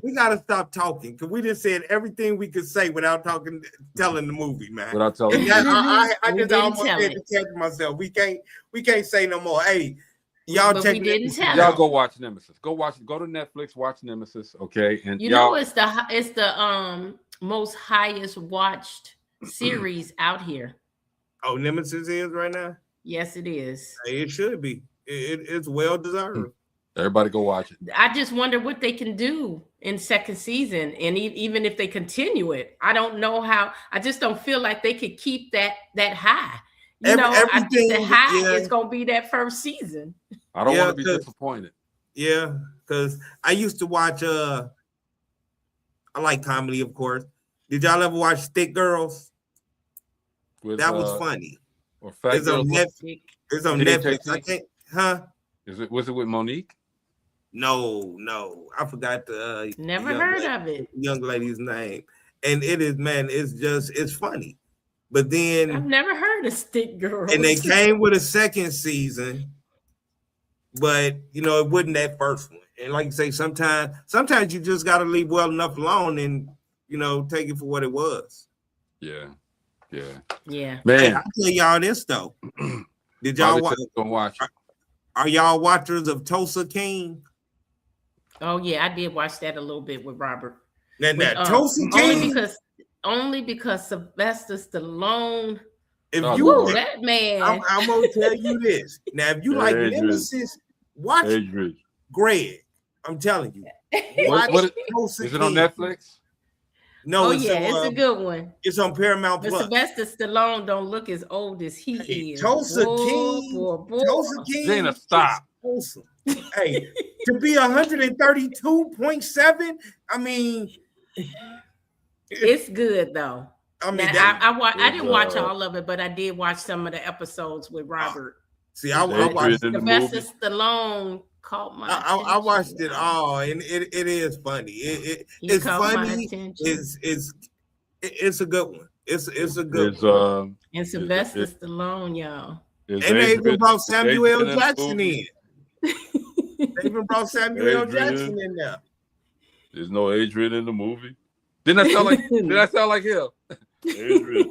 We gotta stop talking because we just said everything we could say without telling the movie, man. Without telling. I just almost had to catch myself. We can't say no more. Hey, y'all check. Y'all go watch Nemesis. Go watch. Go to Netflix. Watch Nemesis. Okay, and you know it's the most highest watched series out here. Oh, Nemesis is right now. Yes, it is. It should be. It's well deserved. Everybody go watch it. I just wonder what they can do in second season, and even if they continue it, I don't know how. I just don't feel like they could keep that high. I think the high is gonna be that first season. I don't want to be disappointed. Yeah, because I used to watch. I like comedy, of course. Did y'all ever watch Stick Girls? That was funny. It's on Netflix. It's on Netflix. I can't, Was it with Monique? No. I forgot the never heard of it. Young lady's name. And it is, man, it's funny. But then I've never heard of Stick Girls. And they came with a second season, but it wasn't that first one. And like you say, sometimes you just gotta leave well enough alone and take it for what it was. Yeah. Man, hey, I'll tell y'all this though. Did y'all watch? Are y'all watchers of Tulsa King? Oh yeah, I did watch that a little bit with Robert. Tulsa King, only because Sylvester Stallone If Oh, you, Lord. that man. I'm gonna tell you this. Now, if you like Nemesis, watch Greg. I'm telling you. What is it on Netflix? No, it's a good one. It's on Paramount But Plus. Sylvester Stallone don't look as old as he is. Tulsa King. Gina, stop. Awesome. Hey, to be 132.7, I mean, it's good though. I mean, I didn't watch all of it, but I did watch some of the episodes with Robert. See, I watched Sylvester Stallone. Caught my attention. I watched it all, and it is funny. It's funny. It's a good one. It's a good one. And Sylvester Stallone, y'all. And they even brought Samuel L. Jackson in. They even brought Samuel L. Jackson in there. There's no Adrian in the movie. Didn't that sound like him? Adrian.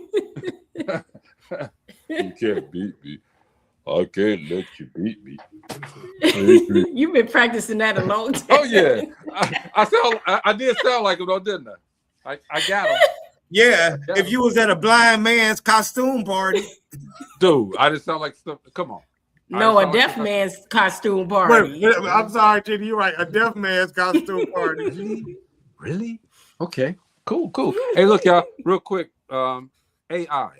You can't beat me. I can't let you beat me. You've been practicing that a long time. Oh yeah, I did sound like him though, didn't I? I got him. Yeah, if you was at a blind man's costume party, dude, I just sound like stuff. Come on. No, a deaf man's costume party. Wait, I'm sorry, Jenny. You're right. A deaf man's costume party. Really? Okay. Cool. Hey, look, y'all. Real quick. AI.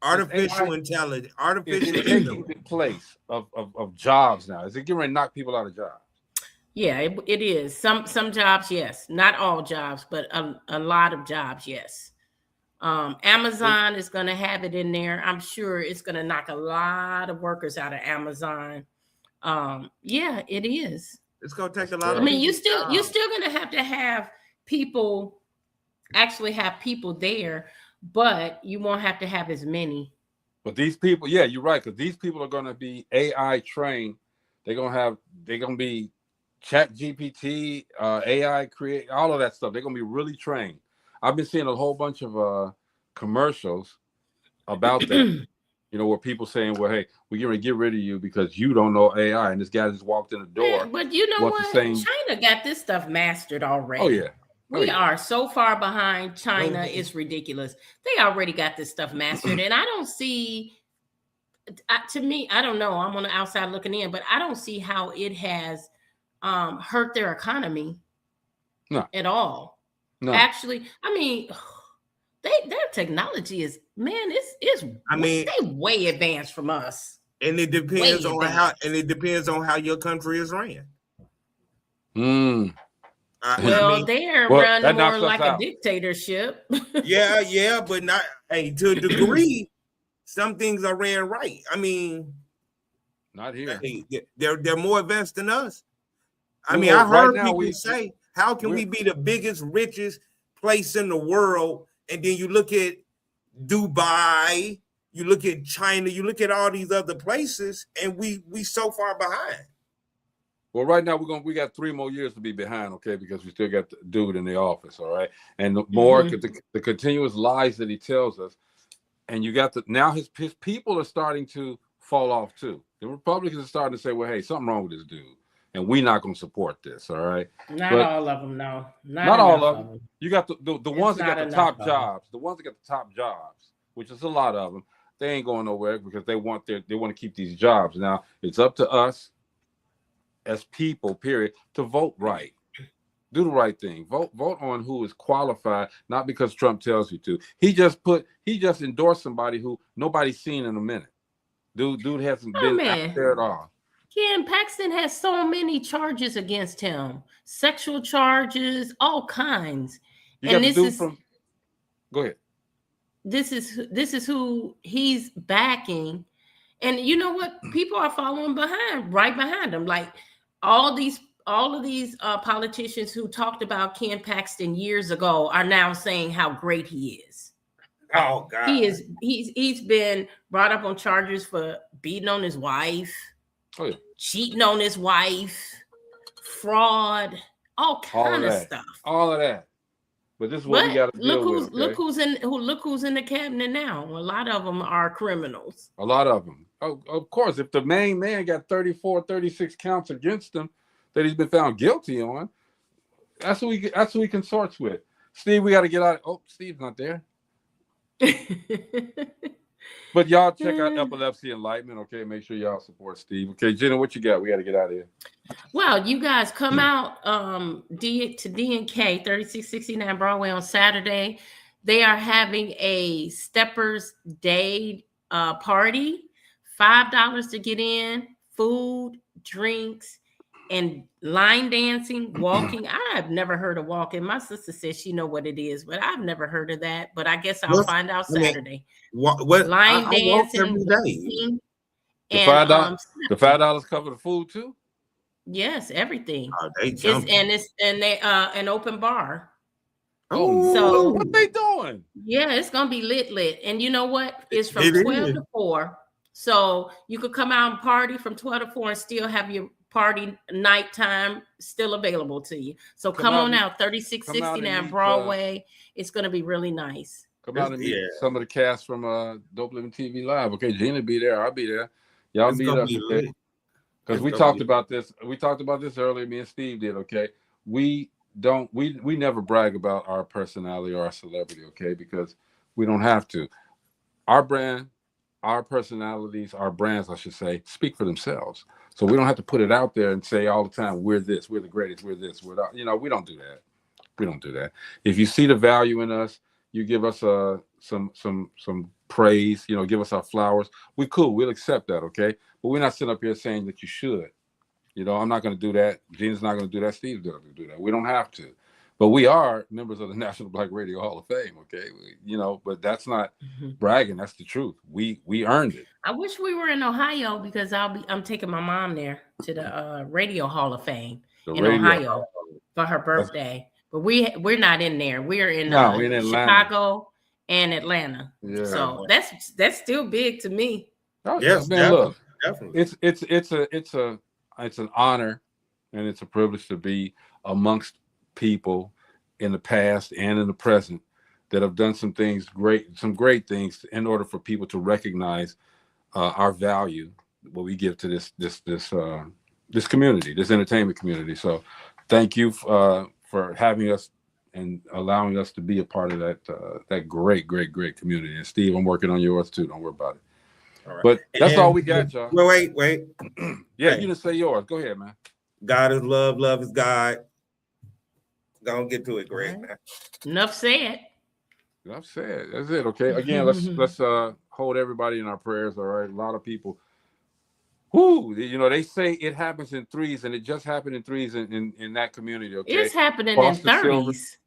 Artificial intelligence. Artificial is taking the place of jobs now. Is it getting ready to knock people out of jobs? Yeah, it is. Some jobs, yes. Not all jobs, but a lot of jobs, yes. Amazon is going to have it in there. I'm sure it's going to knock a lot of workers out of Amazon. Yeah, it is. It's going to take a lot of. I mean, you're still going to have people actually have people there, but you won't have to have as many. But these people, yeah, you're right, because these people are going to be AI trained. They're going to be Chat GPT, AI create, all of that stuff. They're going to be really trained. I've been seeing a whole bunch of commercials about that, where people saying, well, hey, we're going to get rid of you because you don't know AI. And this guy just walked in the door. Yeah, but you know what? China got this stuff mastered already. Oh, yeah. We are so far behind China. It's ridiculous. They already got this stuff mastered. And I don't see, to me, I don't know. I'm on the outside looking in, but I don't see how it has hurt their economy at all. No. Actually, I mean, their technology is, man, they way advanced from us. And it depends on how your country is ran. They're run more like a dictatorship. yeah, but not to a degree. Some things are ran right. I mean, not here. They're more advanced than us. I mean, I heard people say, how can we be the biggest, richest place in the world? And then you look at Dubai, you look at China, you look at all these other places, and we so far behind. Well, right now we got 3 more years to be behind, okay, because we still got the dude in the office, all right? And the more the continuous lies that he tells us, and you got now his people are starting to fall off too. The Republicans are starting to say, well, hey, something wrong with this dude. And we're not going to support this, all right? Not all of them, no. Not all of them. You got the ones that got the top jobs. The ones that got the top jobs, which is a lot of them. They ain't going nowhere because they want to keep these jobs. Now it's up to us as people, period, to vote right. Do the right thing. Vote on who is qualified, not because Trump tells you to. He just endorsed somebody who nobody's seen in a minute. Dude hasn't been out there at all. Ken Paxton has so many charges against him, sexual charges, all kinds. Go ahead. This is who he's backing, and you know what? People are following right behind him. Like all of these politicians who talked about Ken Paxton years ago are now saying how great he is. Oh God, he's been brought up on charges for beating on his wife. Oh, yeah. Cheating on his wife, fraud, all kind of stuff. All of that. But this is what we got to deal with. Look who's in the cabinet now. A lot of them are criminals. A lot of them. Oh, of course, if the main man got 34, 36 counts against him that he's been found guilty on, that's who he consorts with. Steve, we got to get out. Oh, Steve's not there. But y'all check out Epilepsy Enlightenment, okay? Make sure y'all support Steve. Okay, Jenna, what you got? We got to get out of here. Well, you guys come out to D&K, 3669 Broadway on Saturday. They are having a Steppers Day party. $5 to get in, food, drinks, and line dancing, walking. I've never heard of walking. My sister says she know what it is, but I've never heard of that. But I guess I'll find out Saturday. What line dancing, every day. And the $5 cover the food too? Yes, everything. Oh, they it's an open bar. Oh, so what they doing? Yeah, it's gonna be lit. And you know what? It's from 12 to 4. So you could come out and party from 12 to 4 and still have your party nighttime still available to you. So come on out, 3669 Broadway. It's gonna be really nice. Come out and meet some of the cast from Dope Living TV Live. Okay, Gina be there. I'll be there. Y'all meet us, okay? Because we talked about this. We talked about this earlier. Me and Steve did. Okay, we never brag about our personality or our celebrity. Okay, because we don't have to. Our brand, our personalities, our brands, I should say, speak for themselves. So we don't have to put it out there and say all the time, we're this, we're the greatest, we're this, we're that. You know, we don't do that. We don't do that. If you see the value in us, you give us some praise, you know, give us our flowers. We're cool. We'll accept that, okay? But we're not sitting up here saying that you should. You know, I'm not going to do that. Gina's not going to do that. Steve's going to do that. We don't have to. But we are members of the National Black Radio Hall of Fame, okay? You know, but that's not bragging. That's the truth. We earned it. I wish we were in Ohio because I'm taking my mom there to the Radio Hall of Fame Ohio for her birthday. But we're not in there. We're in Chicago and Atlanta. Yeah. So that's still big to me. Oh, yes, man, definitely. Look, it's an honor and it's a privilege to be amongst people in the past and in the present that have done some great things in order for people to recognize our value, what we give to this community, this entertainment community. So thank you for having us and allowing us to be a part of that great community. And Steve, I'm working on yours too. Don't worry about it. All right. But that's all we got, y'all. Wait. Yeah, you didn't say yours. Go ahead, man. God is love, love is God. Don't get to it, Greg. Man. Enough said. That's it. Okay. Again, let's hold everybody in our prayers. All right. A lot of people. You know, they say it happens in threes, and it just happened in threes in that community. Okay, it's happening in 30s.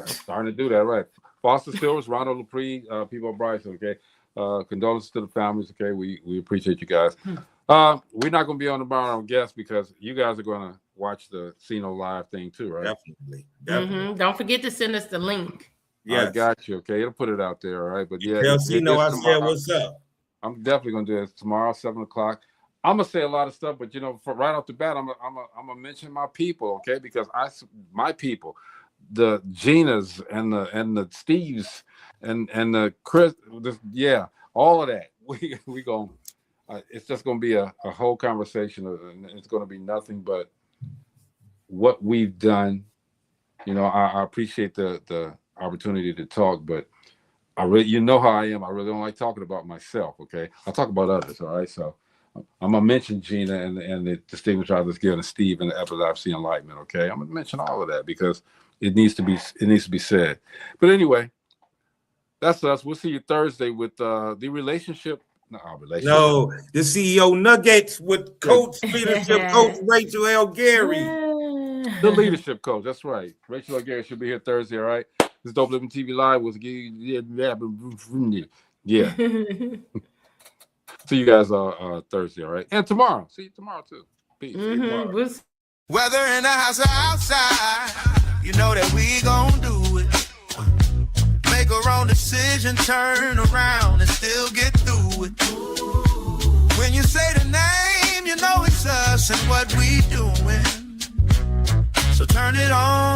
Starting to do that, right? Foster Silvers, Ronald Lepre, people Bryce. Okay, condolences to the families. Okay, we appreciate you guys. We're not going to be on tomorrow guest because you guys are going to watch the Cino Live thing too, right? Definitely. Don't forget to send us the link. Yeah, I got you. Okay, it'll put it out there. All right, but yeah, tell Cino I said what's up. I'm definitely going to do it tomorrow, 7:00. I'm gonna say a lot of stuff, but you know, right off the bat, I'm gonna mention my people, okay? Because my people, the Ginas and the Steves and the Chris, all of that. We going it's just gonna be a whole conversation, and it's gonna be nothing but what we've done. You know, I appreciate the opportunity to talk, but you know how I am. I really don't like talking about myself. Okay, I talk about others. All right, so. I'm gonna mention Gina and the distinguished others given to Steve and the Epilepsy Enlightenment. Okay, I'm gonna mention all of that because it needs to be said. But anyway, that's us. We'll see you Thursday with the relationship. No, the CEO Nuggets with Coach Leadership Coach Rachel L. Gary. The leadership coach. That's right. Rachel L. Gary should be here Thursday. All right. This Dope Living TV Live was See you guys Thursday, all right? And tomorrow. See you tomorrow, too. Peace. Whether in the house or outside, you know that we gon' do it. Make a wrong decision, turn around and still get through it. When you say the name, you know it's us and what we doing. So turn it on.